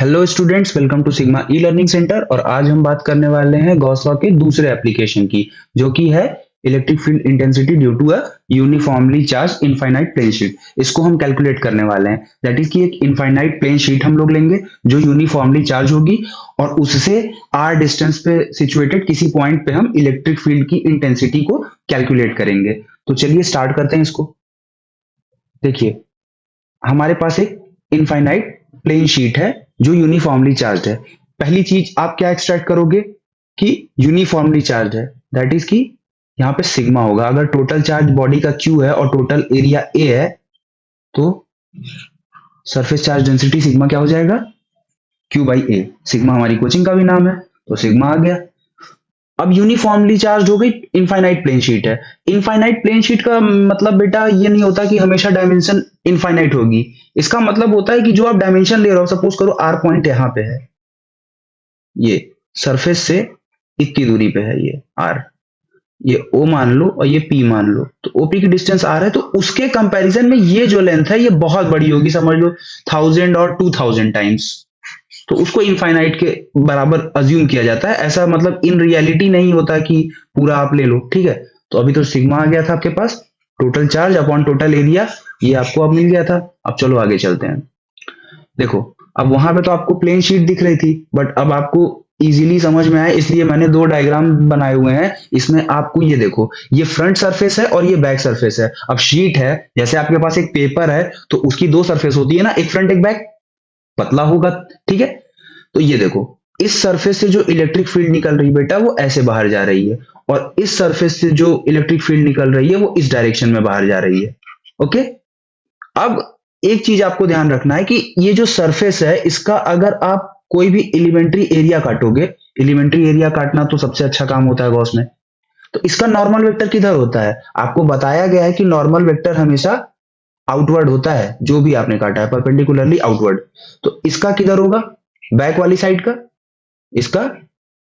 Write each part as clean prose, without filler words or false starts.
Hello students, welcome to Sigma E learning centre. और आज हम बात करने वाले हैं गॉस लॉ के दूसरे एप्लीकेशन की, जो कि है electric field intensity due to a uniformly charge infinite plane sheet. इसको हम कैलकुलेट करने वाले हैं। दैट इज कि एक इनफाइनाइट प्लेन शीट हम लोग लेंगे जो यूनिफॉर्मली चार्ज होगी, और उससे आर डिस्टेंस पे सिचुएटेड किसी पॉइंट पे हम इलेक्ट्रिक फील्ड की इंटेंसिटी को कैलकुलेट करेंगे। तो चलिए स्टार्ट करते हैं इसको। देखिए, हमारे पास एक इनफाइनाइट प्लेन शीट है जो यूनिफॉर्मली चार्ज है। पहली चीज आप क्या एक्सट्रैक्ट करोगे कि यूनिफॉर्मली चार्ज है, दैट इज कि यहाँ पे सिग्मा होगा। अगर टोटल चार्ज बॉडी का क्यू है और टोटल एरिया ए है, तो सरफेस चार्ज डेंसिटी सिग्मा क्या हो जाएगा, क्यू बाई ए। सिग्मा हमारी कोचिंग का भी नाम है, तो सिग्मा आ गया। अब यूनिफॉर्मली चार्ज हो गई, इनफाइनाइट प्लेन शीट है। इनफाइनाइट प्लेन शीट का मतलब बेटा ये नहीं होता कि हमेशा डायमेंशन इनफाइनाइट होगी। इसका मतलब होता है कि जो आप डायमेंशन ले रहे हो, सपोज करो आर पॉइंट यहां पे है, ये सरफेस से इतनी दूरी पे है ये आर, ये ओ मान लो और ये पी मान लो, तो ओपी की डिस्टेंस आर है, तो उसके कंपैरिजन में ये जो लेंथ है ये बहुत बड़ी होगी, समझ लो 1000 और 2000 टाइम्स। तो उसको इनफाइनाइट के बराबर अज्यूम किया जाता है। ऐसा मतलब इन रियलिटी नहीं होता कि पूरा आप ले लो, ठीक है। तो अभी तो सिग्मा आ गया था आपके पास, total charge upon total area, ये आपको अब मिल गया था। अब चलो आगे चलते हैं। देखो, अब वहां पे तो आपको प्लेन शीट दिख रही थी, बट अब आपको इजीली समझ में आए इसलिए मैंने दो डायग्राम बनाए हुए हैं। इसमें आपको ये देखो, ये फ्रंट सरफेस है और ये बैक सरफेस है। अब शीट है, जैसे आपके पास एक पेपर है तो उसकी दो सरफेस होती है ना, एक फ्रंट एक बैक, पतला होगा, ठीक है। तो ये देखो, इस सरफेस से जो इलेक्ट्रिक फील्ड निकल रही बेटा वो ऐसे बाहर जा रही है, और इस सरफेस से जो इलेक्ट्रिक फील्ड निकल रही है वो इस डायरेक्शन में बाहर जा रही है। ओके। अब एक चीज आपको ध्यान रखना है कि ये जो सरफेस है इसका अगर आप कोई भी एलिमेंट्री एरिया काटोगे, एलिमेंट्री एरिया काटना तो सबसे अच्छा काम होता है गॉस में, तो इसका नॉर्मल वेक्टर किधर होता है? आपको बताया गया है कि नॉर्मल वेक्टर हमेशा आउटवर्ड होता है, जो भी आपने काटा है परपेंडिकुलरली आउटवर्ड। तो इसका किधर होगा, बैक वाली साइड का, इसका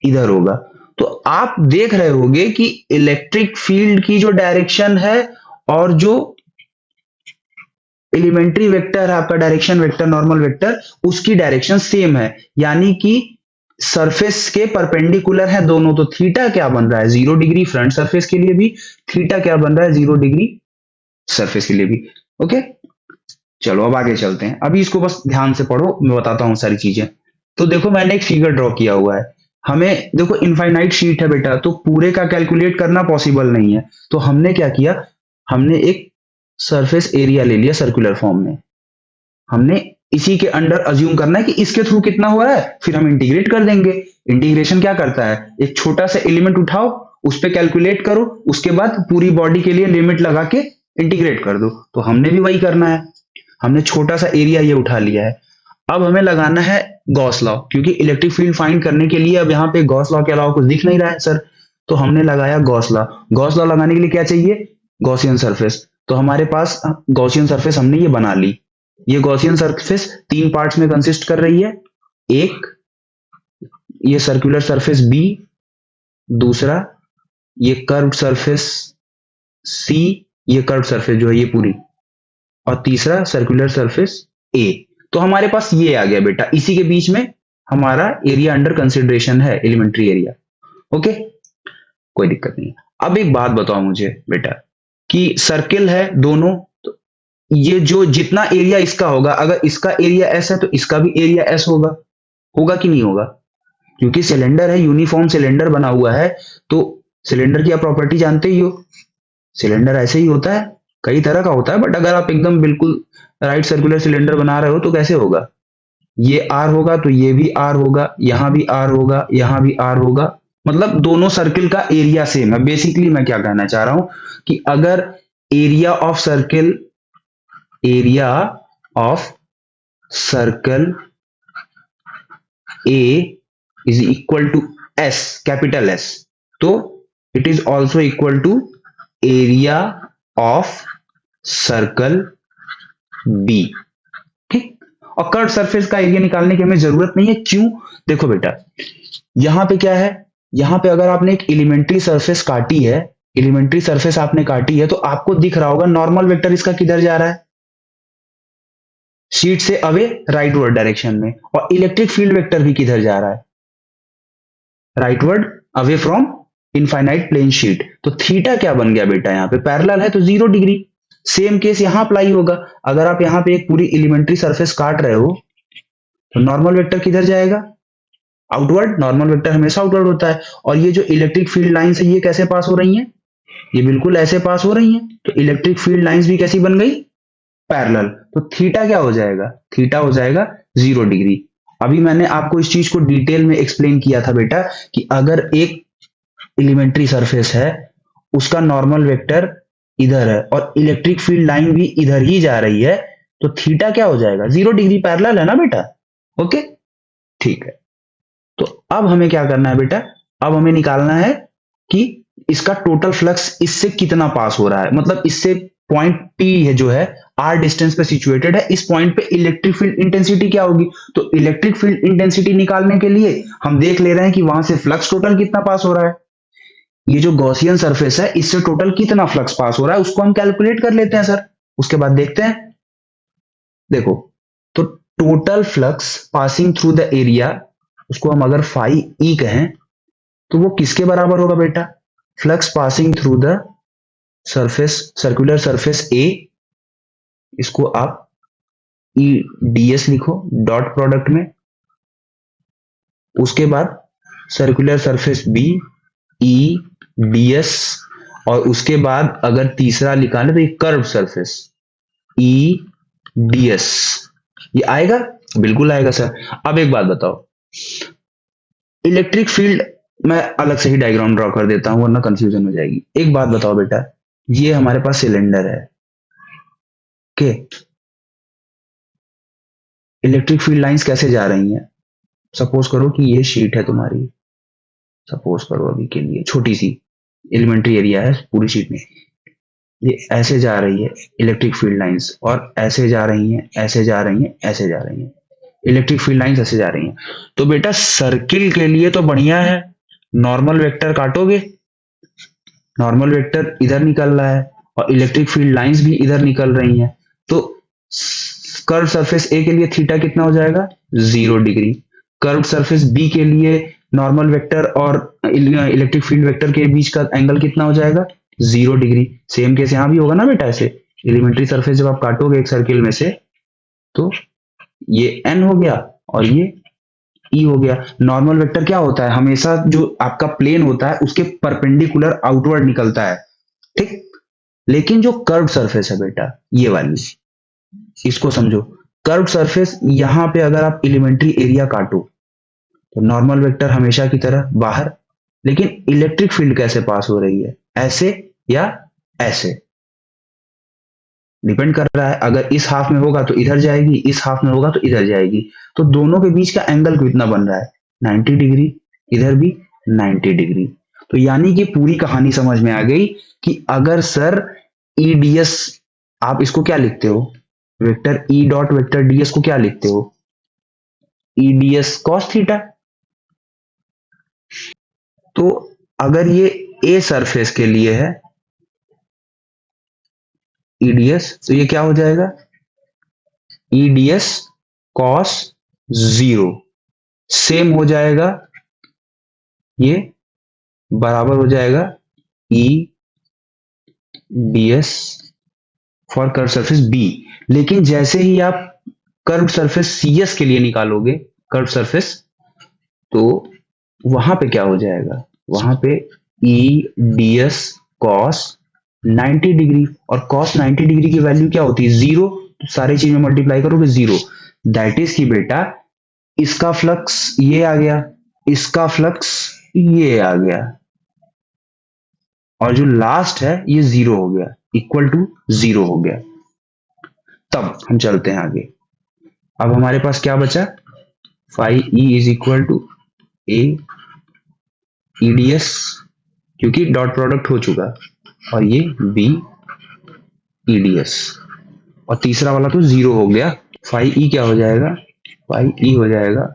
इधर होगा। तो आप देख रहे होगे कि इलेक्ट्रिक फील्ड की जो डायरेक्शन है और जो एलिमेंट्री वेक्टर है आपका, डायरेक्शन वेक्टर नॉर्मल वेक्टर, उसकी डायरेक्शन सेम है। यानी कि सरफेस के परपेंडिकुलर है दोनों। तो थीटा क्या बन रहा है, 0 डिग्री फ्रंट सरफेस के लिए भी, थीटा क्या बन रहा है, 0 डिग्री सरफेस के लिए भी। ओके, चलो अब आगे चलते हैं। अभी इसको बस ध्यान से पढ़ो, मैं बताता हूँ सारी चीजें। तो देखो, मैंने एक फिगर ड्रॉ किया हुआ है। हमें देखो इनफाइनाइट शीट है बेटा, तो पूरे का कैलकुलेट करना पॉसिबल नहीं है। तो हमने क्या किया, हमने एक सरफेस एरिया ले लिया सर्कुलर फॉर्म में। हमने इसी के अंडर अज्यूम करना है कि इसके थ्रू कितना हो रहा है, फिर हम इंटीग्रेट कर देंगे। इंटीग्रेशन क्या करता है, एक छोटा सा एलिमेंट उठाओ, उस पर कैलकुलेट करो, उसके बाद पूरी बॉडी के लिए लिमिट लगा के इंटीग्रेट कर दो। तो हमने भी वही करना है। हमने छोटा सा एरिया ये उठा लिया है। अब हमें लगाना है गॉस लॉ, क्योंकि इलेक्ट्रिक फील्ड फाइंड करने के लिए अब यहाँ पे गॉस लॉ के अलावा कुछ दिख नहीं रहा है सर। तो हमने लगाया गॉस लॉ। गॉस लॉ लगाने के लिए क्या चाहिए, गॉसियन सरफेस। तो हमारे पास गॉसियन सरफेस हमने ये बना ली। ये गॉसियन सरफेस तीन पार्ट्स में कंसिस्ट कर रही है। एक, ये सर्कुलर सरफेस बी, दूसरा ये कर्व सरफेस सी, ये कर्व सरफेस जो है ये पूरी, और तीसरा सर्कुलर सरफेस ए। तो हमारे पास ये आ गया बेटा, इसी के बीच में हमारा एरिया अंडर कंसिडरेशन है, एलिमेंट्री एरिया। ओके, कोई दिक्कत नहीं। अब एक बात बताओ मुझे बेटा, कि सर्किल है दोनों, तो ये जो जितना एरिया इसका होगा, अगर इसका एरिया एस है तो इसका भी एरिया एस होगा। होगा कि नहीं होगा? क्योंकि सिलेंडर है, यूनिफॉर्म सिलेंडर बना हुआ है। तो सिलेंडर की आप प्रॉपर्टी जानते ही हो, सिलेंडर ऐसे ही होता है, कई तरह का होता है, बट अगर आप एकदम बिल्कुल राइट सर्कुलर सिलेंडर बना रहे हो तो कैसे होगा, ये आर होगा तो ये भी आर होगा, यहां भी आर होगा, यहां भी आर होगा। मतलब दोनों सर्किल का एरिया सेम है। बेसिकली मैं क्या कहना चाह रहा हूं कि अगर area of circle, area of circle A is equal to S, capital S, तो it is also equal to area of circle B. ठीक। और कर्व सरफेस का एरिया निकालने की हमें जरूरत नहीं है। क्यों? देखो बेटा, यहां पे क्या है, यहां पे अगर आपने एक एलिमेंट्री सरफेस काटी है, एलिमेंट्री सरफेस आपने काटी है, तो आपको दिख रहा होगा नॉर्मल वेक्टर इसका किधर जा रहा है, शीट से अवे राइटवर्ड डायरेक्शन में, और इलेक्ट्रिक फील्ड वेक्टर भी किधर जा रहा है, rightward away from infinite plane sheet. तो थीटा क्या बन गया बेटा, यहाँ पे पैरेलल है तो 0 डिग्री। सेम केस यहां अप्लाई होगा। अगर आप यहाँ पे एक पूरी एलिमेंट्री सरफेस काट रहे हो तो नॉर्मल वेक्टर किधर जाएगा, आउटवर्ड। नॉर्मल वेक्टर हमेशा आउटवर्ड होता है। और ये जो इलेक्ट्रिक फील्ड लाइंस है ये कैसे पास हो रही हैं, ये बिल्कुल ऐसे पास हो रही हैं। तो इलेक्ट्रिक फील्ड लाइंस भी कैसी बन गई, पैरेलल। तो थीटा क्या हो जाएगा, थीटा हो जाएगा 0 डिग्री। अभी मैंने आपको इस चीज को डिटेल में एक्सप्लेन किया था बेटा कि अगर एक एलिमेंट्री सरफेस है उसका नॉर्मल वेक्टर इधर है और इलेक्ट्रिक फील्ड लाइन भी इधर ही जा रही है, तो थीटा क्या हो जाएगा, 0 डिग्री, पैरेलल है ना बेटा। ओके, ठीक है। तो अब हमें क्या करना है बेटा, अब हमें निकालना है कि इसका टोटल फ्लक्स इससे कितना पास हो रहा है, मतलब इससे पॉइंट पी है जो है आर डिस्टेंस पे सिचुएटेड है, इस पॉइंट पे इलेक्ट्रिक फील्ड इंटेंसिटी क्या होगी। तो इलेक्ट्रिक फील्ड इंटेंसिटी निकालने के लिए हम देख ले रहे हैं कि वहां से फ्लक्स टोटल कितना पास हो रहा है। ये जो गॉसियन सरफेस है इससे टोटल कितना फ्लक्स पास हो रहा है उसको हम कैलकुलेट कर लेते हैं सर, उसके बाद देखते हैं। देखो, तो total flux passing through the area, उसको हम अगर फाई ई कहें तो वो किसके बराबर होगा बेटा, flux passing through the surface, circular surface A, इसको आप ई डी एस लिखो डॉट प्रोडक्ट में। उसके बाद circular surface B, E D S, और उसके बाद अगर तीसरा निकाले तो ये curve surface E D S, ये आएगा, बिल्कुल आएगा सर। अब एक बात बताओ, इलेक्ट्रिक फील्ड मैं अलग से ही डायग्राम ड्रॉ कर देता हूं वरना कंफ्यूजन हो जाएगी। एक बात बताओ बेटा, ये हमारे पास सिलेंडर है, ओके, इलेक्ट्रिक फील्ड लाइंस कैसे जा रही हैं, सपोज करो कि ये शीट है तुम्हारी, सपोज करो अभी के लिए छोटी सी एलिमेंट्री एरिया है पूरी शीट में, ये ऐसे जा रही है इलेक्ट्रिक फील्ड लाइंस, और ऐसे जा रही हैं, ऐसे जा रही हैं, ऐसे जा रही हैं, इलेक्ट्रिक फील्ड लाइंस ऐसे जा रही हैं। तो बेटा सर्किल के लिए तो बढ़िया है, नॉर्मल वेक्टर काटोगे, नॉर्मल वेक्टर इधर निकल रहा है और इलेक्ट्रिक फील्ड लाइंस भी इधर निकल रही हैं। तो कर्व सरफेस ए के लिए थीटा कितना हो जाएगा, 0 डिग्री। कर्व सरफेस बी के लिए नॉर्मल वेक्टर और इलेक्ट्रिक फील्ड वेक्टर के बीच का एंगल कितना हो जाएगा, 0 डिग्री। सेम केस यहां भी होगा ना बेटा, ऐसे एलिमेंट्री सरफेस जब आप काटोगे एक सर्किल में से, तो ये एन हो गया और ये ई हो गया। नॉर्मल वेक्टर क्या होता है, हमेशा जो आपका प्लेन होता है उसके परपेंडिकुलर आउटवर्ड निकलता है, ठीक। लेकिन जो कर्व सरफेस है बेटा, ये वाली, इसको समझो, कर्व सरफेस यहां पे अगर आप एलिमेंट्री एरिया काटो तो नॉर्मल वेक्टर हमेशा की तरह बाहर, लेकिन इलेक्ट्रिक फील्ड कैसे पास हो रही है, ऐसे या ऐसे, डिपेंड कर रहा है। अगर इस हाफ में होगा तो इधर जाएगी, इस हाफ में होगा तो इधर जाएगी। तो दोनों के बीच का एंगल कितना बन रहा है, 90 डिग्री, इधर भी 90 डिग्री। तो यानी कि पूरी कहानी समझ में आ गई कि अगर सर ईडीएस, आप इसको क्या लिखते हो, vector E dot vector DS को क्या लिखते हो, ईडीएस कॉस थीटा। तो अगर ये ए सरफेस के लिए है ईडीएस, तो ये क्या हो जाएगा, ईडीएस कॉस 0, सेम हो जाएगा, ये बराबर हो जाएगा E D S for curve surface B. लेकिन जैसे ही आप कर्व सरफेस सी एस के लिए निकालोगे कर्व सरफेस, तो वहां पे क्या हो जाएगा, वहां पे ई डी एस कॉस 90 डिग्री, और कॉस 90 डिग्री की वैल्यू क्या होती है, 0। तो सारी चीज में मल्टीप्लाई करोगे 0, दैट इज की बेटा इसका फ्लक्स ये आ गया, इसका फ्लक्स ये आ गया, और जो लास्ट है ये 0 हो गया, इक्वल टू 0 हो गया। तब हम चलते हैं आगे। अब हमारे पास क्या बचा, phi E is equal to A EDS, क्योंकि डॉट प्रोडक्ट हो चुका, और ये बी ईडीएस, और तीसरा वाला तो 0 हो गया। फाई ई क्या हो जाएगा, फाई ई हो जाएगा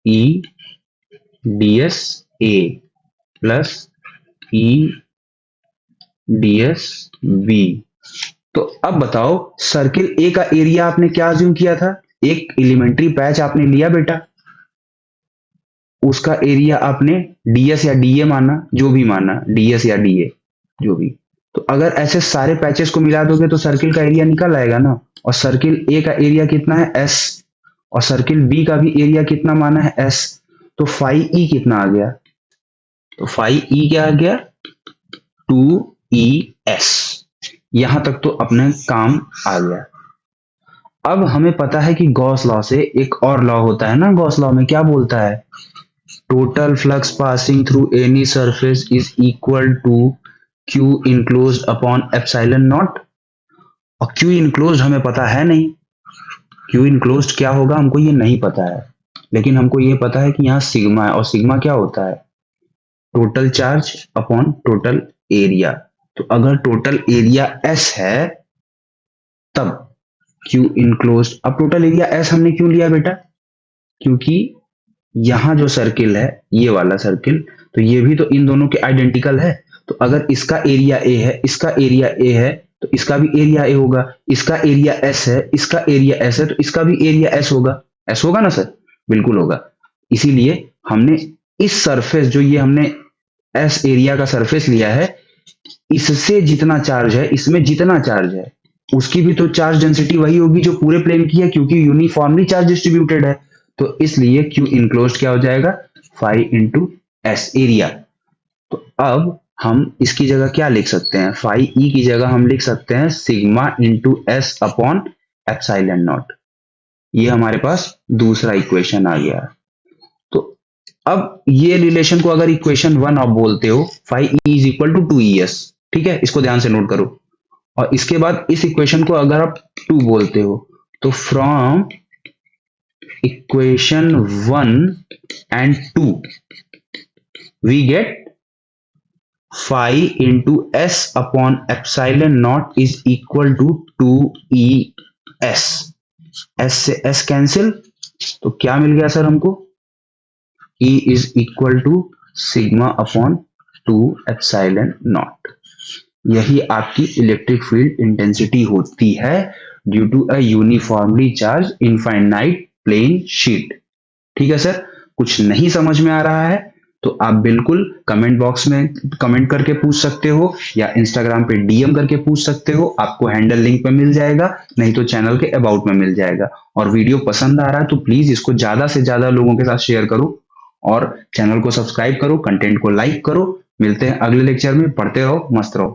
E D S A plus E D S B. तो अब बताओ, सर्किल ए का एरिया आपने क्या अज्यूम किया था? एक एलिमेंट्री पैच आपने लिया बेटा, उसका एरिया आपने डीएस या डीए माना, जो भी माना, डीएस या डीए जो भी। तो अगर ऐसे सारे पैचेस को मिला दोगे तो सर्किल का एरिया निकल आएगा ना। और सर्किल ए का एरिया कितना है? एस। और सर्किल बी का भी एरिया कितना माना है? एस। तो फाई ई कितना आ गया? तो फाई ई क्या आ गया? 2ES। यहां तक तो अपने काम आ गया। अब हमें पता है कि गॉस लॉ से एक और लॉ होता है ना, गॉस लॉ में क्या बोलता है? Total flux passing through any surface is equal to Q enclosed upon epsilon naught. और क्यू इनक्लोज्ड हमें पता है नहीं, क्यू इनक्लोज्ड क्या होगा हमको ये नहीं पता है, लेकिन हमको ये पता है कि यहाँ सिग्मा है, और सिग्मा क्या होता है? Total charge upon total area. तो अगर टोटल एरिया एस है तब क्यू इनक्लोज्ड। अब टोटल एरिया एस हमने क्यों लिया बेटा? क्योंकि यहां जो सर्किल है, ये वाला सर्किल, तो ये भी तो इन दोनों के आइडेंटिकल है। तो अगर इसका एरिया ए है, इसका एरिया ए है, तो इसका भी एरिया ए होगा। इसका एरिया एस है, इसका एरिया एस है, तो इसका भी एरिया एस होगा। एस होगा ना सर? बिल्कुल होगा। इसीलिए हमने इस सरफेस, जो ये हमने एस एरिया का सरफेस लिया है, इससे जितना चार्ज है, इसमें जितना चार्ज है, उसकी भी तो चार्ज डेंसिटी वही होगी जो पूरे प्लेन की है, क्योंकि यूनिफॉर्मली चार्ज डिस्ट्रीब्यूटेड है। तो इसलिए क्यू इनक्लोज्ड क्या हो जाएगा? 5 इंटू एस एरिया। तो अब हम इसकी जगह क्या लिख सकते हैं? 5E की जगह हम लिख सकते हैं sigma into S upon epsilon not. ये हमारे पास दूसरा इक्वेशन आ गया। तो अब ये रिलेशन को अगर इक्वेशन 1 आप बोलते हो, 5E is equal to 2ES, ठीक है, इसको ध्यान से नोट करो। और इसके बाद इस इक्वेशन को अगर आप 2 बोलते हो, तो from equation 1 and 2 we get phi into s upon epsilon naught is equal to 2ES। s से s कैंसिल, तो क्या मिल गया सर हमको? E is equal to sigma upon 2 epsilon naught. यही आपकी इलेक्ट्रिक फील्ड इंटेंसिटी होती है due to a uniformly charge infinite plane sheet. ठीक है सर? कुछ नहीं समझ में आ रहा है तो आप बिल्कुल कमेंट बॉक्स में कमेंट करके पूछ सकते हो, या इंस्टाग्राम पे डीएम करके पूछ सकते हो। आपको हैंडल लिंक पे मिल जाएगा, नहीं तो चैनल के अबाउट में मिल जाएगा। और वीडियो पसंद आ रहा है तो प्लीज इसको ज्यादा से ज्यादा लोगों के साथ शेयर करो, और चैनल को सब्सक्राइब करो, कंटेंट को लाइक करो। मिलते हैं अगले लेक्चर में। पढ़ते रहो, मस्त रहो।